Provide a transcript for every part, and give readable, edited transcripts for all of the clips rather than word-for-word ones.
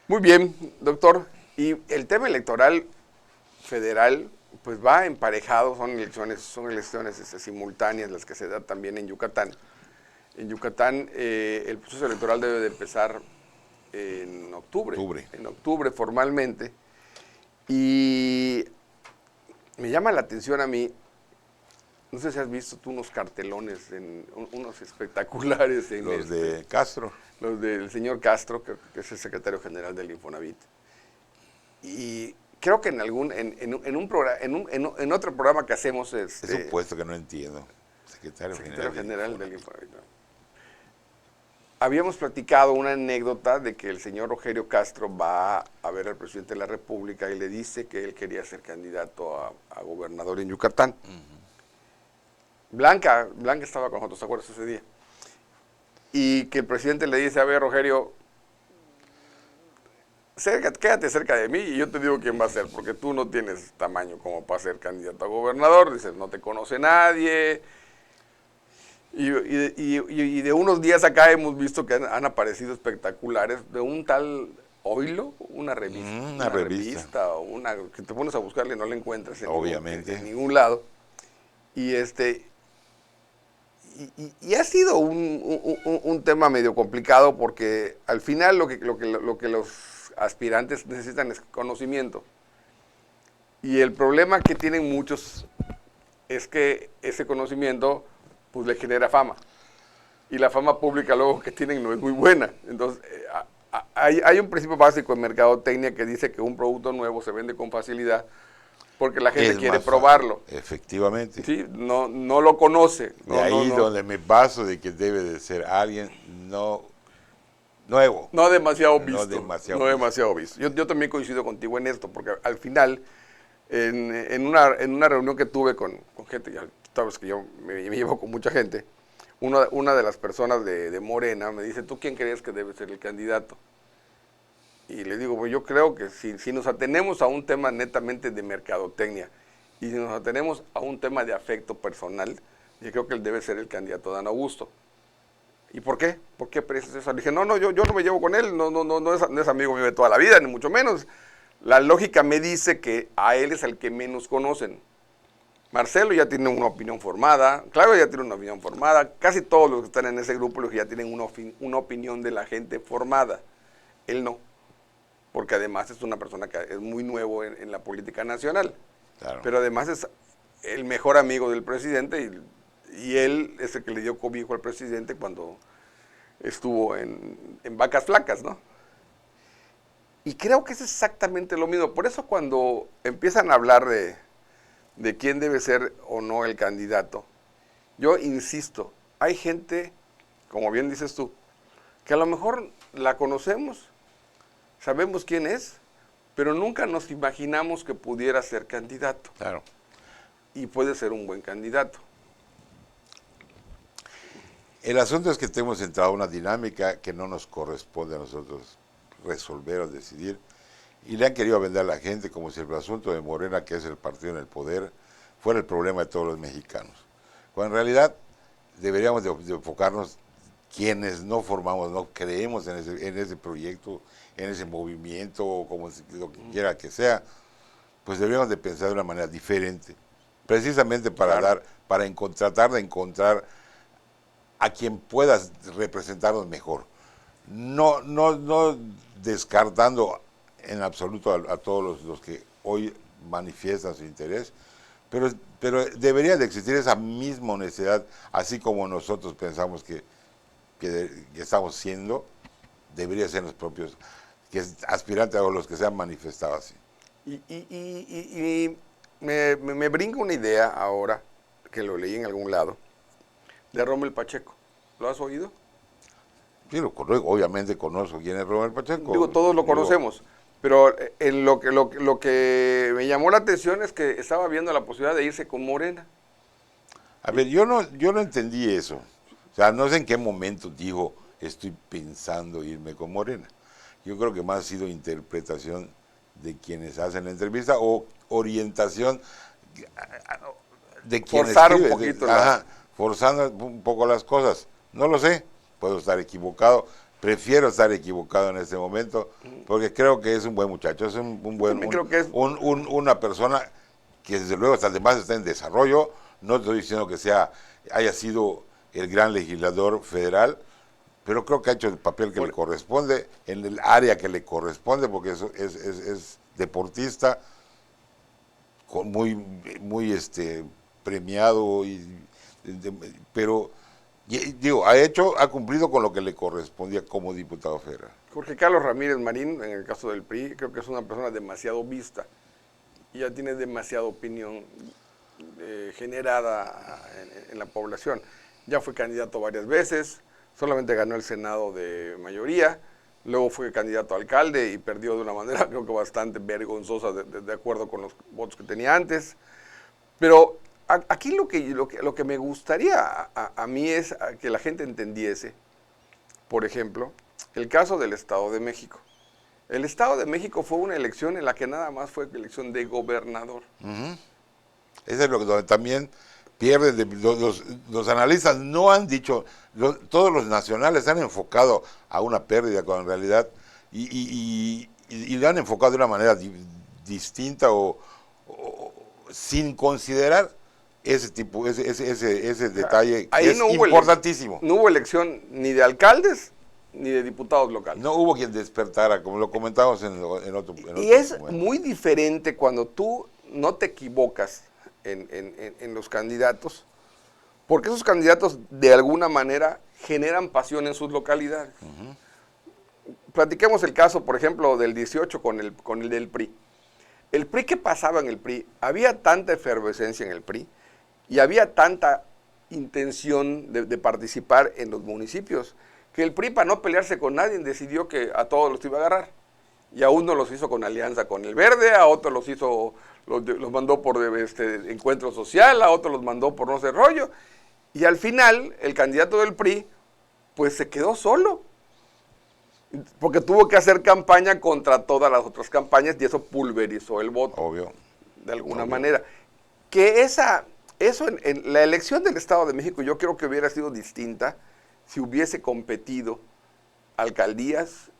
Muy bien, doctor. Y el tema electoral federal, pues va emparejado, son elecciones simultáneas las que se dan también en Yucatán. En Yucatán el proceso electoral debe de empezar Octubre. en octubre formalmente. Y me llama la atención a mí, no sé si has visto tú unos cartelones, unos espectaculares Los de Castro. los del señor Castro, que es el secretario general del Infonavit. Y creo que en un programa, en otro programa que hacemos, Es un puesto que no entiendo. Secretario general del Infonavit, ¿no? Habíamos platicado una anécdota de que el señor Rogelio Castro va a ver al presidente de la República y le dice que él quería ser candidato a gobernador en Yucatán. Blanca estaba con nosotros, ¿te acuerdas ese día? Y que el presidente le dice, a ver, Rogelio, quédate cerca de mí y yo te digo quién va a ser, porque tú no tienes tamaño como para ser candidato a gobernador. Dices, no te conoce nadie. Y de unos días acá hemos visto que han aparecido espectaculares de un tal Oilo, una revista. Una revista. O una que te pones a buscarle y no la encuentras Obviamente. en ningún lado. Y y ha sido un tema medio complicado porque al final lo que los aspirantes necesitan es conocimiento. Y el problema que tienen muchos es que ese conocimiento pues le genera fama. Y la fama pública luego que tienen no es muy buena. Entonces, hay un principio básico en mercadotecnia que dice que un producto nuevo se vende con facilidad porque la gente quiere probarlo. Efectivamente. Sí, no lo conoce. De ahí donde me baso de que debe de ser alguien nuevo. No demasiado visto. No demasiado visto. Yo también coincido contigo en esto, porque al final, en una reunión que tuve con gente, ya sabes que yo me llevo con mucha gente, una de las personas de Morena me dice, ¿tú quién crees que debe ser el candidato? Y le digo, pues yo creo que si nos atenemos a un tema netamente de mercadotecnia y si nos atenemos a un tema de afecto personal, yo creo que él debe ser el candidato Dan Augusto. ¿Y por qué? ¿Por qué precias eso? Le dije, no, yo no me llevo con él, no es amigo mío de toda la vida, ni mucho menos. La lógica me dice que a él es el que menos conocen. Marcelo ya tiene una opinión formada, Claudio ya tiene una opinión formada, casi todos los que están en ese grupo ya tienen una opinión de la gente formada. Él no, porque además es una persona que es muy nuevo en la política nacional. Claro. Pero además es el mejor amigo del presidente y él es el que le dio cobijo al presidente cuando estuvo en Vacas Flacas, ¿no? Y creo que es exactamente lo mismo. Por eso cuando empiezan a hablar de quién debe ser o no el candidato, yo insisto, hay gente, como bien dices tú, que a lo mejor la conocemos, sabemos quién es, pero nunca nos imaginamos que pudiera ser candidato. Claro. Y puede ser un buen candidato. El asunto es que hemos entrado a una dinámica que no nos corresponde a nosotros resolver o decidir, y le han querido vender a la gente como si el asunto de Morena, que es el partido en el poder, fuera el problema de todos los mexicanos. Cuando en realidad deberíamos de enfocarnos quienes no formamos, no creemos en ese proyecto, en ese movimiento, o como lo que quiera que sea, pues deberíamos de pensar de una manera diferente, precisamente para tratar de encontrar a quien pueda representarnos mejor. No descartando en absoluto a todos los que hoy manifiestan su interés, pero debería de existir esa misma honestidad, así como nosotros pensamos que estamos siendo, debería ser los propios aspirantes o los que se han manifestado así. Y me brinca una idea ahora, que lo leí en algún lado, de Rommel Pacheco. ¿Lo has oído? Sí, obviamente conozco quién es Rommel Pacheco. Digo, todos lo conocemos, pero lo que me llamó la atención es que estaba viendo la posibilidad de irse con Morena. A ver, yo no entendí eso. O sea, no sé en qué momento dijo, estoy pensando irme con Morena. Yo creo que más ha sido interpretación de quienes hacen la entrevista o orientación de quienes Forzar escriben, un poquito. forzando un poco las cosas. No lo sé, puedo estar equivocado. prefiero estar equivocado en este momento, porque creo que es un buen muchacho, es un buen, Creo que es una persona que desde luego además está en desarrollo. No estoy diciendo que haya sido el gran legislador federal, pero creo que ha hecho el papel que le corresponde, en el área que le corresponde, porque es deportista, muy premiado, pero digo, ha cumplido con lo que le correspondía como diputado federal. Jorge Carlos Ramírez Marín, en el caso del PRI, creo que es una persona demasiado vista y ya tiene demasiada opinión generada en la población. Ya fue candidato varias veces, solamente ganó el Senado de mayoría, luego fue candidato a alcalde y perdió de una manera creo que bastante vergonzosa de acuerdo con los votos que tenía antes. Pero aquí lo que me gustaría a mí es que la gente entendiese, por ejemplo, el caso del Estado de México. El Estado de México fue una elección en la que nada más fue elección de gobernador. Ese es lo que donde también pierden. Los analistas no han dicho, todos los nacionales han enfocado a una pérdida cuando en realidad, y lo han enfocado de una manera distinta o sin considerar ese detalle que es importantísimo. No hubo elección ni de alcaldes ni de diputados locales. No hubo quien despertara, como lo comentamos en otro y es momento. Muy diferente cuando tú no te equivocas en los candidatos, porque esos candidatos de alguna manera generan pasión en sus localidades. Platiquemos el caso, por ejemplo, del 18 con el del PRI. El PRI, ¿qué pasaba en el PRI? Había tanta efervescencia en el PRI y había tanta intención de participar en los municipios que el PRI, para no pelearse con nadie, decidió que a todos los iba a agarrar. Y a uno los hizo con alianza con el Verde, a otros los mandó por encuentro social, a otros los mandó por no sé rollo. Y al final, el candidato del PRI, pues se quedó solo. Porque tuvo que hacer campaña contra todas las otras campañas y eso pulverizó el voto. Obvio. De alguna manera. Que eso en la elección del Estado de México yo creo que hubiera sido distinta si hubiese competido alcaldías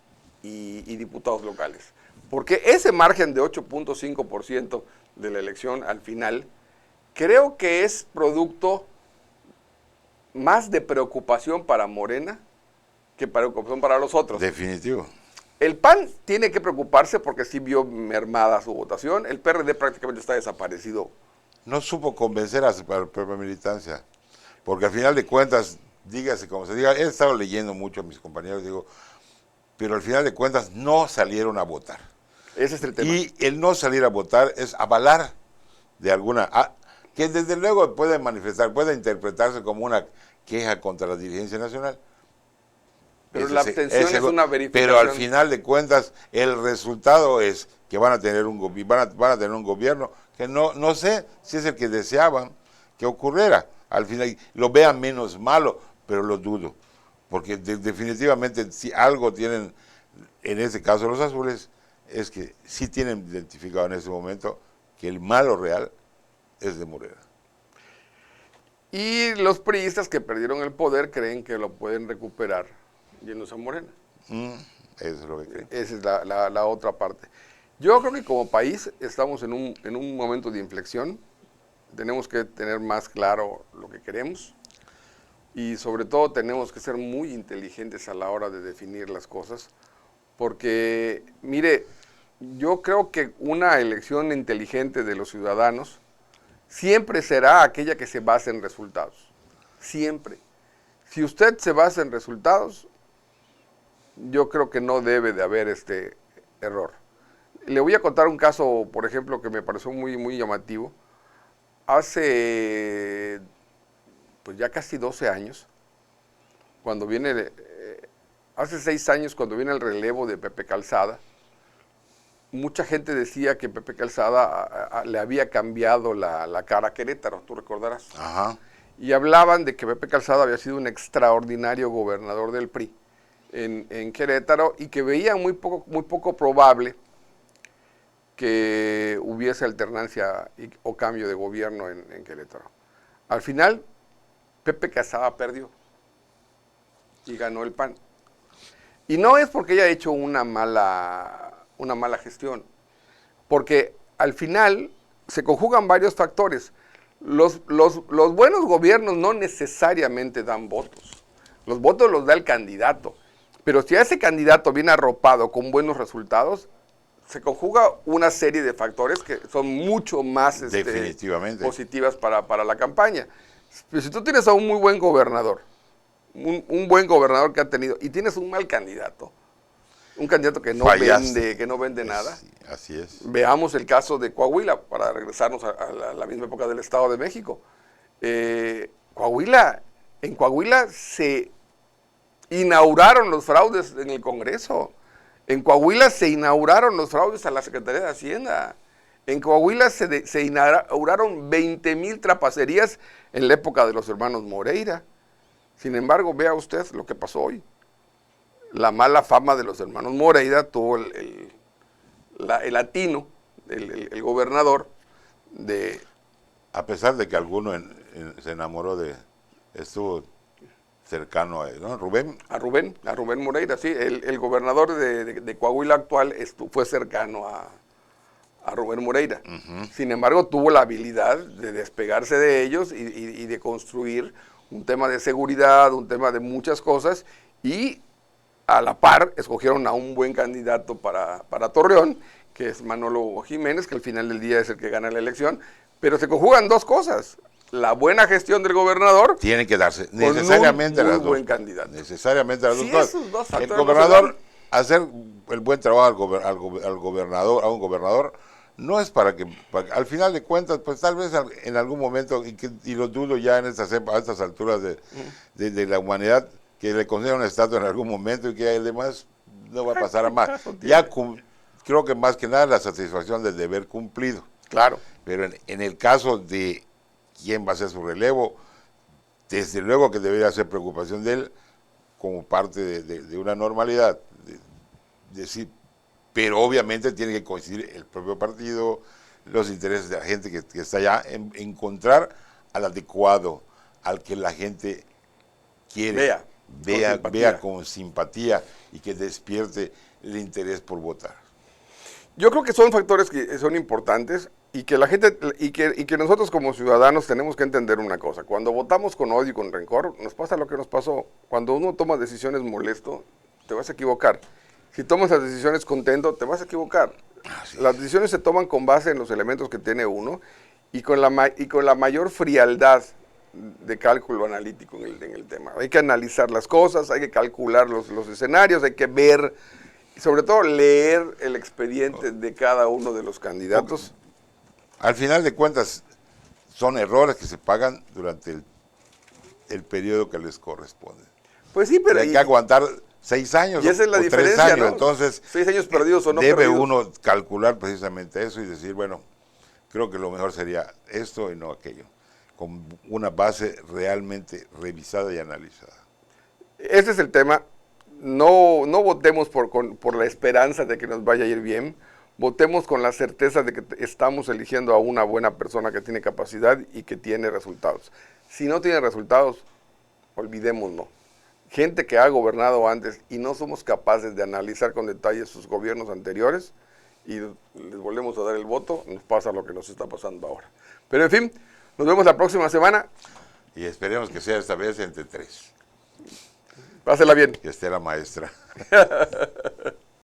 y diputados locales. Porque ese margen de 8.5% de la elección al final, creo que es producto más de preocupación para Morena que preocupación para los otros. Definitivo. El PAN tiene que preocuparse porque sí vio mermada su votación. El PRD prácticamente está desaparecido. No supo convencer a su propia militancia, porque al final de cuentas, dígase como se diga, he estado leyendo mucho a mis compañeros, digo, pero al final de cuentas no salieron a votar. Ese es el tema. Y el no salir a votar es avalar de alguna, que desde luego puede interpretarse como una queja contra la dirigencia nacional. Pero la abstención es una verificación. Pero al final de cuentas, el resultado es que van a tener un gobierno que no sé si es el que deseaban que ocurriera. Al final lo vean menos malo, pero lo dudo. Porque definitivamente si algo tienen, en este caso los azules, es que sí tienen identificado en ese momento que el malo real es de Morena. Y los priistas que perdieron el poder creen que lo pueden recuperar yéndose a Morena. Eso es lo que creen. Esa es la otra parte. Yo creo que como país estamos en un momento de inflexión. Tenemos que tener más claro lo que queremos y sobre todo tenemos que ser muy inteligentes a la hora de definir las cosas. Porque, mire, yo creo que una elección inteligente de los ciudadanos siempre será aquella que se base en resultados. Siempre. Si usted se basa en resultados, yo creo que no debe de haber este error. Le voy a contar un caso, por ejemplo, que me pareció muy llamativo. Hace, pues ya casi 12 años, cuando viene, hace 6 años, cuando viene el relevo de Pepe Calzada, mucha gente decía que Pepe Calzada le había cambiado la cara a Querétaro, tú recordarás. Ajá. Y hablaban de que Pepe Calzada había sido un extraordinario gobernador del PRI en Querétaro y que veían muy poco probable que hubiese alternancia o cambio de gobierno en Querétaro. Al final, Pepe Calzada perdió y ganó el PAN. Y no es porque haya hecho una mala gestión, porque al final se conjugan varios factores. Los buenos gobiernos no necesariamente dan votos. Los votos los da el candidato. Pero si a ese candidato viene arropado con buenos resultados, se conjuga una serie de factores que son mucho más definitivamente positivas para la campaña. Pero si tú tienes a un muy buen gobernador, un buen gobernador que ha tenido, y tienes un mal candidato, un candidato que no vende nada. Sí, así es. Veamos el caso de Coahuila, para regresarnos a la misma época del Estado de México. En Coahuila se inauguraron los fraudes en el Congreso. En Coahuila se inauguraron los fraudes a la Secretaría de Hacienda. En Coahuila se inauguraron 20,000 trapacerías en la época de los hermanos Moreira. Sin embargo, vea usted lo que pasó hoy. La mala fama de los hermanos Moreira tuvo el atino, el gobernador, de... A pesar de que alguno se enamoró estuvo cercano a él, ¿no? Rubén. A Rubén Moreira, sí. El gobernador de Coahuila actual fue cercano a Rubén Moreira. Sin embargo, tuvo la habilidad de despegarse de ellos y de construir un tema de seguridad, un tema de muchas cosas, y a la par escogieron a un buen candidato para Torreón, que es Manolo Jiménez, que al final del día es el que gana la elección, pero se conjugan dos cosas. La buena gestión del gobernador tiene que darse necesariamente con un las muy dos. buen candidato. Necesariamente las Si dos. esos dos El factores gobernador, hacer el buen trabajo al gobernador, a un gobernador, no es al final de cuentas, pues tal vez en algún momento, y lo dudo ya a estas alturas de la humanidad, que le conceda una estatua en algún momento y que el demás no va a pasar a más. Creo que más que nada la satisfacción del deber cumplido. Claro. Pero en el caso de quién va a ser su relevo, desde luego que debería ser preocupación de él como parte de una normalidad. Pero obviamente tiene que coincidir el propio partido, los intereses de la gente que está allá, en encontrar al adecuado, al que la gente quiere, vea con simpatía y que despierte el interés por votar. Yo creo que son factores que son importantes y que la gente y que nosotros como ciudadanos tenemos que entender una cosa. Cuando votamos con odio y con rencor, nos pasa lo que nos pasó. Cuando uno toma decisiones molesto, te vas a equivocar. Si tomas las decisiones contento, te vas a equivocar. Las decisiones se toman con base en los elementos que tiene uno y con la mayor frialdad de cálculo analítico en el tema. Hay que analizar las cosas, hay que calcular los escenarios, hay que ver, y sobre todo leer el expediente de cada uno de los candidatos. Al final de cuentas, son errores que se pagan durante el periodo que les corresponde. Pues sí, pero... Hay que aguantar 6 años y esa es la diferencia, 3 años, ¿no? Entonces 6 años perdidos o no debe perdidos. uno calcular precisamente eso y decir, bueno, creo que lo mejor sería esto y no aquello, con una base realmente revisada y analizada. Ese es el tema. No votemos por la esperanza de que nos vaya a ir bien. Votemos con la certeza de que estamos eligiendo a una buena persona que tiene capacidad y que tiene resultados. Si no tiene resultados, olvidémoslo. Gente que ha gobernado antes y no somos capaces de analizar con detalle sus gobiernos anteriores y les volvemos a dar el voto, nos pasa lo que nos está pasando ahora. Pero en fin, nos vemos la próxima semana. Y esperemos que sea esta vez entre 3. Pásela bien. Que esté la maestra.